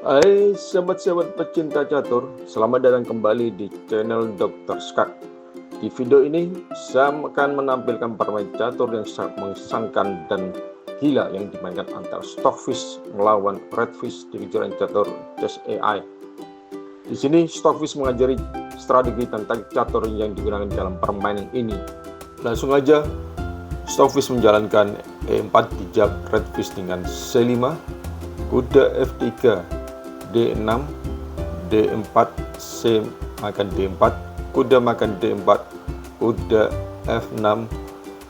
Hai sahabat-sahabat pecinta catur, selamat datang kembali di channel Dr. Skak. Di video ini saya akan menampilkan permain catur yang sangat mengesankan dan gila yang dimainkan antara Stockfish melawan Redfish di kejuaraan catur Chess AI. Di sini Stockfish mengajari strategi tentang catur yang digunakan dalam permainan ini. Langsung aja, Stockfish menjalankan E4 dijab Redfish dengan C5, kuda F3, D6, D4, C makan D4, kuda makan D4, kuda F6,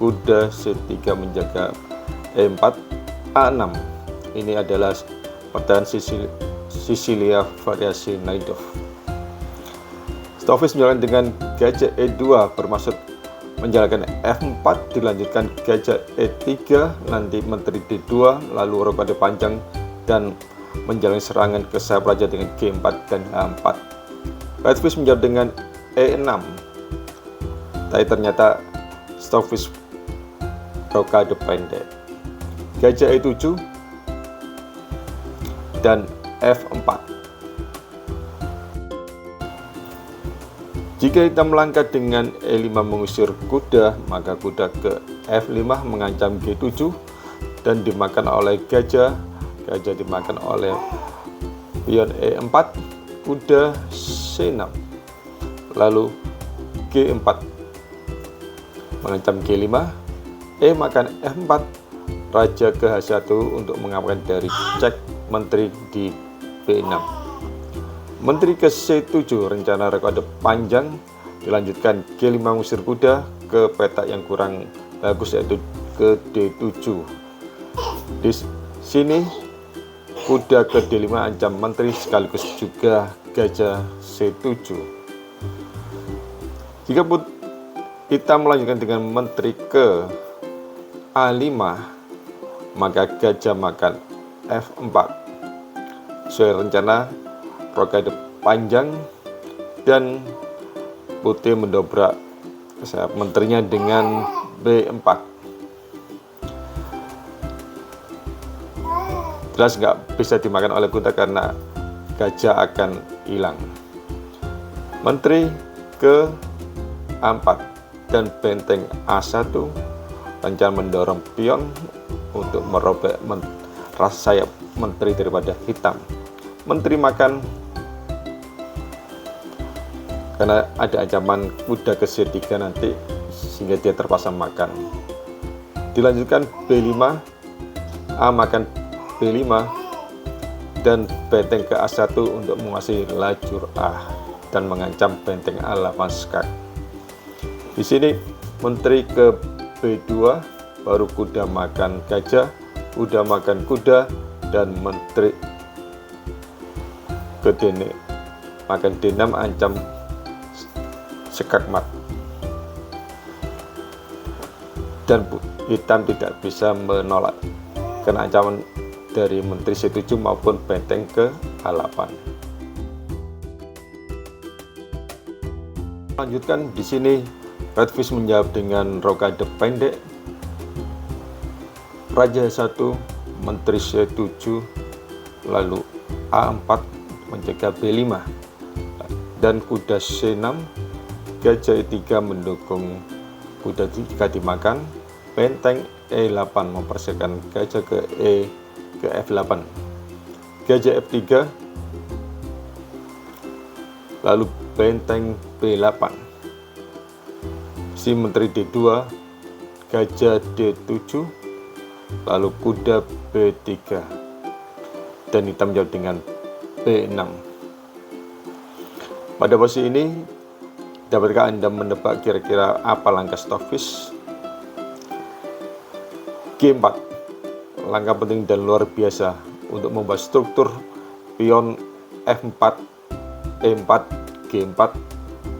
kuda C3 menjaga E4, A6. Ini adalah pertahanan Sisilia variasi Najdov. Stockfish menjalankan dengan gajah E2 bermaksud menjalankan F4, dilanjutkan gajah E3, nanti menteri D2, lalu rokade panjang dan menjalani serangan ke sayap raja dengan G4 dan H4. Redfish menjawab dengan E6, tapi ternyata Stockfish rokade pendek, gajah E7 dan F4. Jika hitam melangkah dengan E5 mengusir kuda, maka kuda ke F5 mengancam G7 dan dimakan oleh gajah dimakan oleh pion E4, kuda C6, lalu G4 mengancam G5, E makan F4, raja ke H1 untuk mengamankan dari cek menteri di B6. Menteri ke C7, rencana rokade panjang, dilanjutkan G5 mengusir kuda ke petak yang kurang bagus yaitu ke D7. Di sini kuda ke D5 ancam menteri sekaligus juga gajah C7. Jika kita melanjutkan dengan menteri ke A5, maka gajah makan F4. Sesuai rencana rokade panjang dan putih mendobrak sayap menterinya dengan B4. Jelas nggak bisa dimakan oleh kuda karena gajah akan hilang. Menteri ke A4 dan benteng A1 rencana mendorong pion untuk merobek sayap menteri daripada hitam. Menteri makan karena ada ancaman kuda ke C3 nanti sehingga dia terpaksa makan. Dilanjutkan B5, A makan B5 dan benteng ke A1 untuk menguasai lajur A dan mengancam benteng A8 skak. Di sini menteri ke B2, baru kuda makan gajah, kuda makan kuda, dan menteri ke D6 makan D6 ancam skak mat, dan hitam tidak bisa menolak karena ancaman dari menteri C7 maupun benteng ke A8. Lanjutkan di sini Redfish menjawab dengan rokade pendek, raja 1, menteri C7, lalu A4 menjaga B5 dan kuda C6, gajah E3 mendukung kuda jika dimakan, benteng E8 mempersiapkan gajah ke F8, gajah F3, lalu benteng B8, si menteri D2, gajah D7, lalu kuda B3, dan hitam jawab dengan B6. Pada posisi ini, dapatkah Anda menebak kira-kira apa langkah Stockfish? G4, langkah penting dan luar biasa untuk membuat struktur pion F4, E4, G4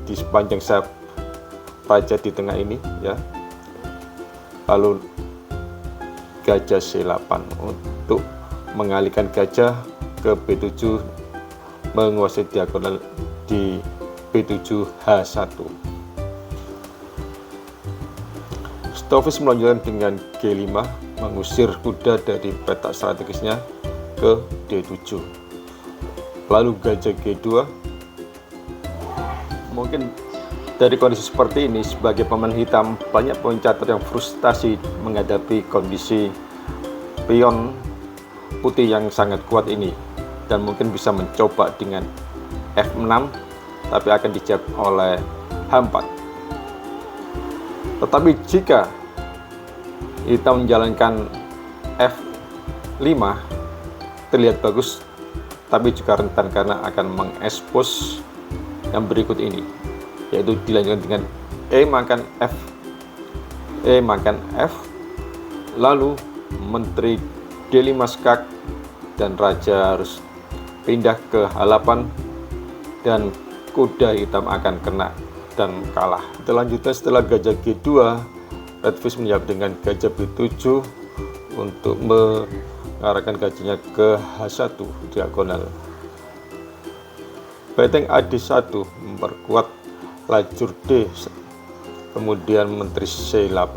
di sepanjang sayap raja di tengah ini ya. Lalu gajah C8 untuk mengalihkan gajah ke B7 menguasai diagonal di B7 H1. Stockfish melanjutkan dengan G5 mengusir kuda dari petak strategisnya ke D7. lalu gajah G2. Mungkin dari kondisi seperti ini, sebagai pemain hitam banyak pemain catur yang frustasi menghadapi kondisi pion putih yang sangat kuat ini, dan mungkin bisa mencoba dengan F6, tapi akan dijawab oleh H4. Tetapi jika hitam menjalankan F5, terlihat bagus, tapi juga rentan karena akan mengekspos yang berikut ini, yaitu dilanjutkan dengan E makan F, E makan F, lalu menteri D5 skak, dan raja harus pindah ke H8, dan kuda hitam akan kena dan kalah. Selanjutnya setelah gajah G2, Red Fish menjawab dengan gajah B7 untuk mengarahkan gajahnya ke H1 diagonal. Benteng AD1 memperkuat lajur D, kemudian menteri C8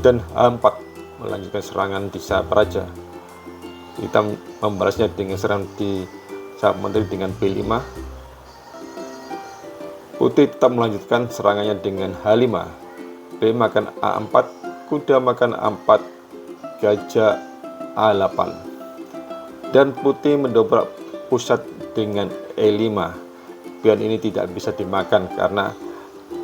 dan H4 melanjutkan serangan di sayap raja. Hitam membalasnya dengan serangan di sayap menteri dengan B5. Putih tetap melanjutkan serangannya dengan H5, B makan A4, kuda makan A4, gajah A8, dan putih mendobrak pusat dengan E5. Pion ini tidak bisa dimakan karena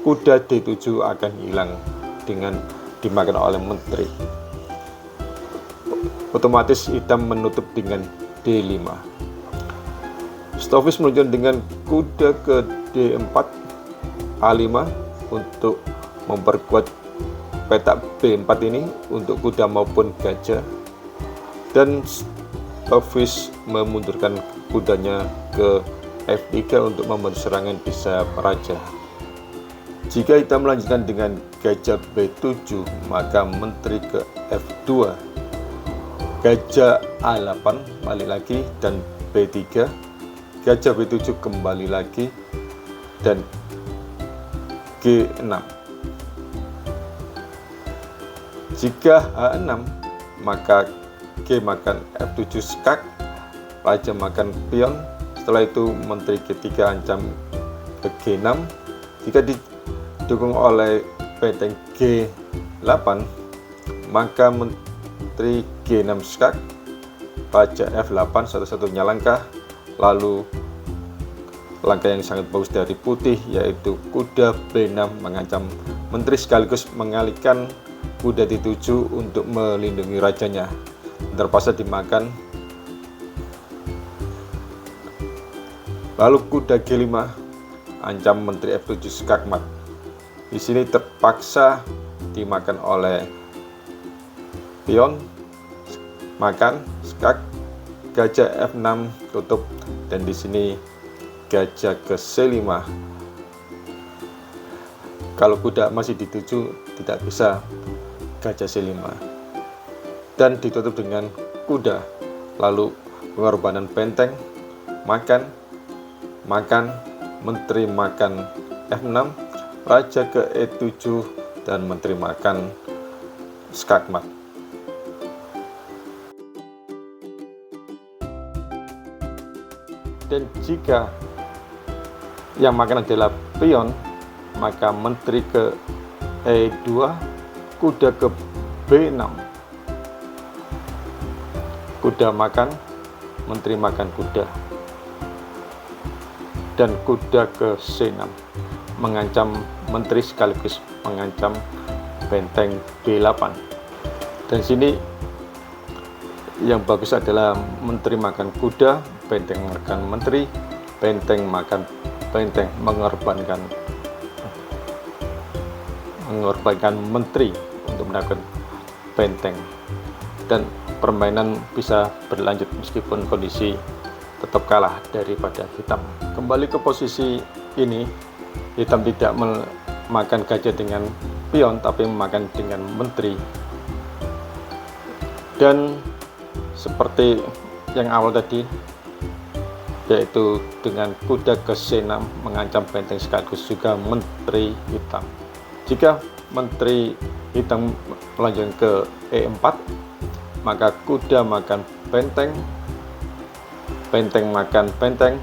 kuda D7 akan hilang dengan dimakan oleh menteri. Otomatis hitam menutup dengan D5. Stovis menunjukkan dengan kuda ke D4, A5 untuk memperkuat petak B4 ini untuk kuda maupun gajah, dan Stovis memundurkan kudanya ke F3 untuk membantu serangan di sayap raja. Jika hitam melanjutkan dengan gajah B7, maka menteri ke F2, gajah A8 balik lagi dan B3, gajah B7 kembali lagi dan G6. Jika H6, maka G makan F7 skak, raja makan pion. Setelah itu menteri G3 ancam ke G6. Jika didukung oleh benteng G8, maka menteri G6 skak, raja F8 satu-satunya langkah. Lalu langkah yang sangat bagus dari putih, yaitu kuda B6 mengancam menteri sekaligus mengalihkan kuda D7 untuk melindungi rajanya. Terpaksa dimakan. Lalu kuda G5 ancam menteri F7 skak mat. Di sini terpaksa dimakan oleh pion, makan skak, gajah F6 tutup, dan di sini gajah ke C5. Kalau kuda masih di7 tidak bisa gajah C5, dan ditutup dengan kuda. Lalu pengorbanan benteng, makan, menteri makan F6, raja ke E7, dan menteri makan skakmat. Dan jika yang makan adalah pion, maka menteri ke E2, kuda ke B6, kuda makan, menteri makan kuda, dan kuda ke C6 mengancam menteri sekaligus mengancam benteng B8. Dan sini yang bagus adalah menteri makan kuda, benteng makan menteri, benteng makan benteng, mengorbankan menteri untuk mendapatkan benteng, dan permainan bisa berlanjut meskipun kondisi tetap kalah daripada hitam. Kembali ke posisi ini, hitam tidak memakan gajah dengan pion tapi memakan dengan menteri, dan seperti yang awal tadi, yaitu dengan kuda ke C6 mengancam benteng sekaligus juga menteri hitam. Jika menteri hitam melanjutkan ke E4, maka kuda makan benteng, benteng makan benteng.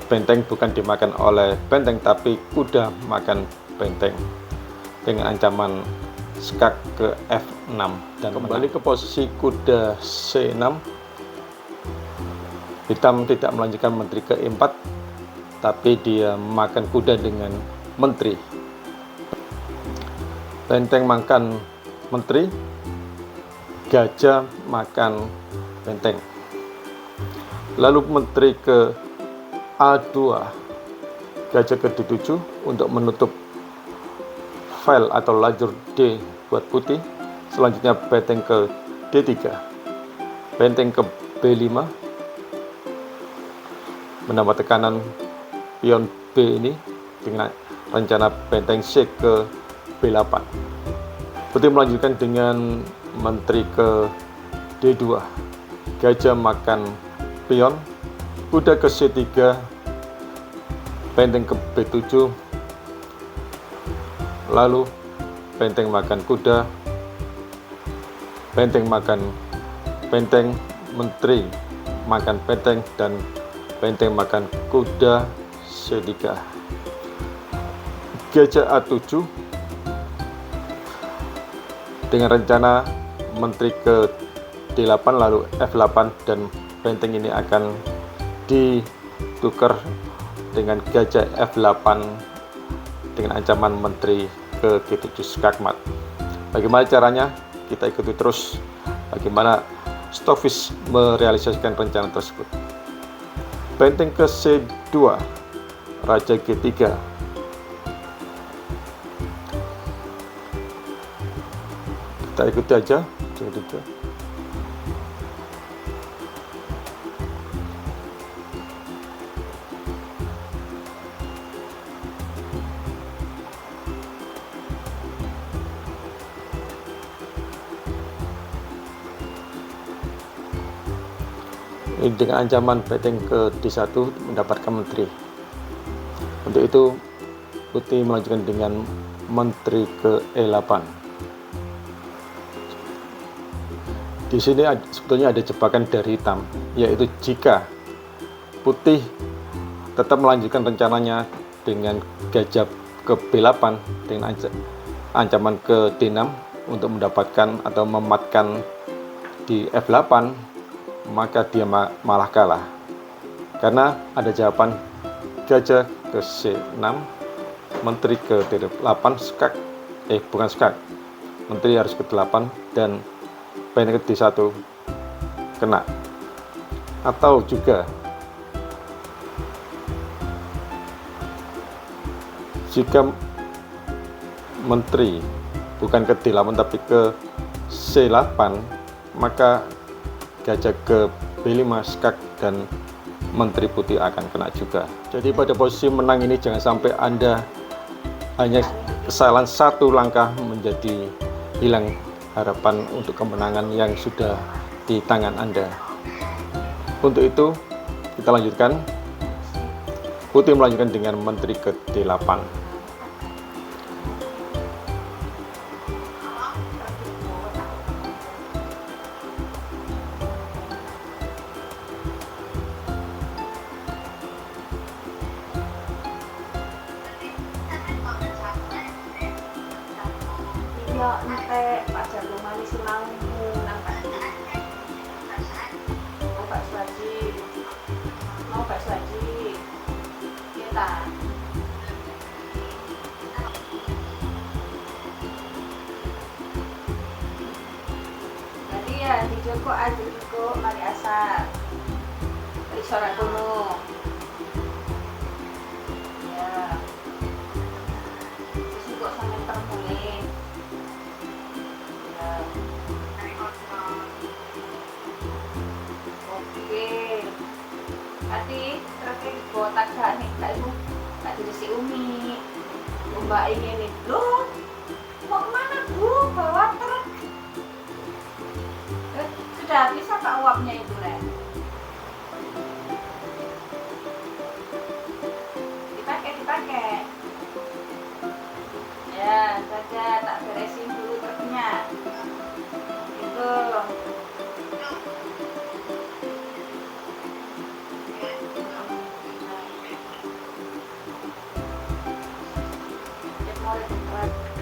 Benteng bukan dimakan oleh benteng, tapi kuda makan benteng, dengan ancaman skak ke F6 dan kembali ke posisi kuda C6. Hitam tidak melanjutkan menteri ke E4, tapi dia makan kuda dengan menteri. Benteng makan menteri, gajah makan benteng. Lalu menteri ke A2, gajah ke D7 untuk menutup file atau lajur D buat putih. Selanjutnya benteng ke D3, benteng ke B5, menambah tekanan pion B ini dengan rencana benteng C ke B8. Putih melanjutkan dengan menteri ke D2, gajah makan pion, kuda ke C3, benteng ke B7, lalu benteng makan kuda, benteng makan benteng, menteri makan benteng, dan benteng makan kuda C3. Gajah A7 dengan rencana menteri ke D8 lalu F8, dan benteng ini akan ditukar dengan gajah F8 dengan ancaman menteri ke G7 skakmat. Bagaimana caranya? Kita ikuti terus bagaimana Stockfish merealisasikan rencana tersebut. Benteng ke C2, raja G3, kita ikuti aja G3. Ini dengan ancaman benteng ke D1 mendapatkan menteri. Untuk itu putih melanjutkan dengan menteri ke E8. Di sini sebetulnya ada jebakan dari hitam, yaitu jika putih tetap melanjutkan rencananya dengan gajah ke B8 dengan ancaman ke D6 untuk mendapatkan atau mematkan di F8, maka dia malah kalah, karena ada jawaban gajah ke C6, menteri ke D8, skak, bukan skak, menteri harus ke 8, dan benteng ke D1 kena. Atau juga jika menteri bukan ke D8 tapi ke C8, maka gajah ke B5, skak, dan menteri putih akan kena juga. Jadi pada posisi menang ini jangan sampai Anda hanya kesalahan satu langkah menjadi hilang harapan untuk kemenangan yang sudah di tangan Anda. Untuk itu kita lanjutkan. Putih melanjutkan dengan menteri ke D8. Yo ente Pak Jago manis sinau nang Pak. Mau bakso aji. Mau bakso aji. Kita. Jadi ya di Joko aja Joko mari asar. Risora kono. Ya. Terus kok sampe termulai. Ati terakhir botak nih kamu tak jadi si Umi Mbak ini nih loh mau kemana Bu bawa truk sudah bisa Pak uapnya itu Ren dipakai ya saja tak beresin dulu truknya itu Mari cepat.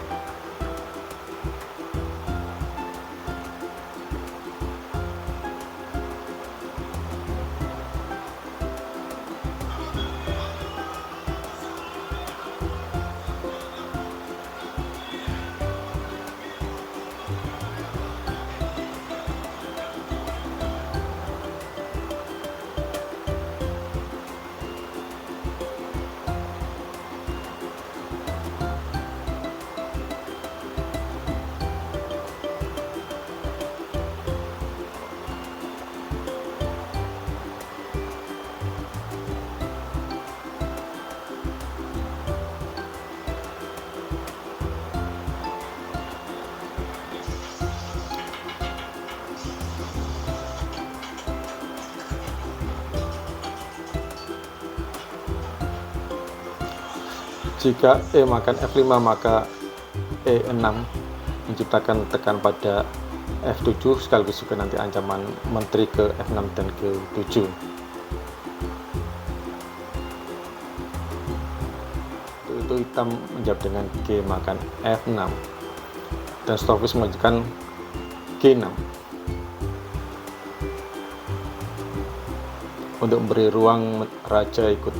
Jika E makan F5 maka E6 menciptakan tekan pada F7 sekaligus juga nanti ancaman menteri ke F6 dan ke 7. Itu hitam menjawab dengan G makan F6 dan Stokvis mengajukan G6 untuk memberi ruang raja ikut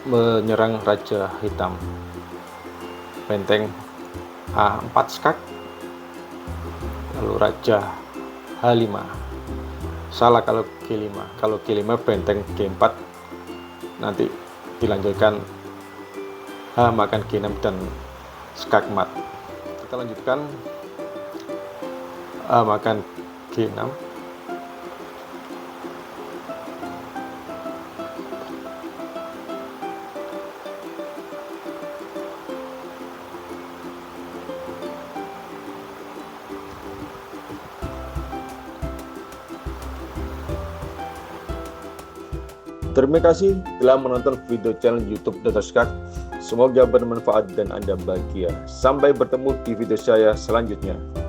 menyerang raja hitam. Benteng A4 skak, lalu raja H5. Salah kalau G5. Kalau G5 benteng G4, nanti dilanjutkan H makan G6 dan skak mat. Kita lanjutkan A makan G6, Terima kasih telah menonton video channel YouTube Dr. Skak. Semoga bermanfaat dan Anda bahagia. Sampai bertemu di video saya selanjutnya.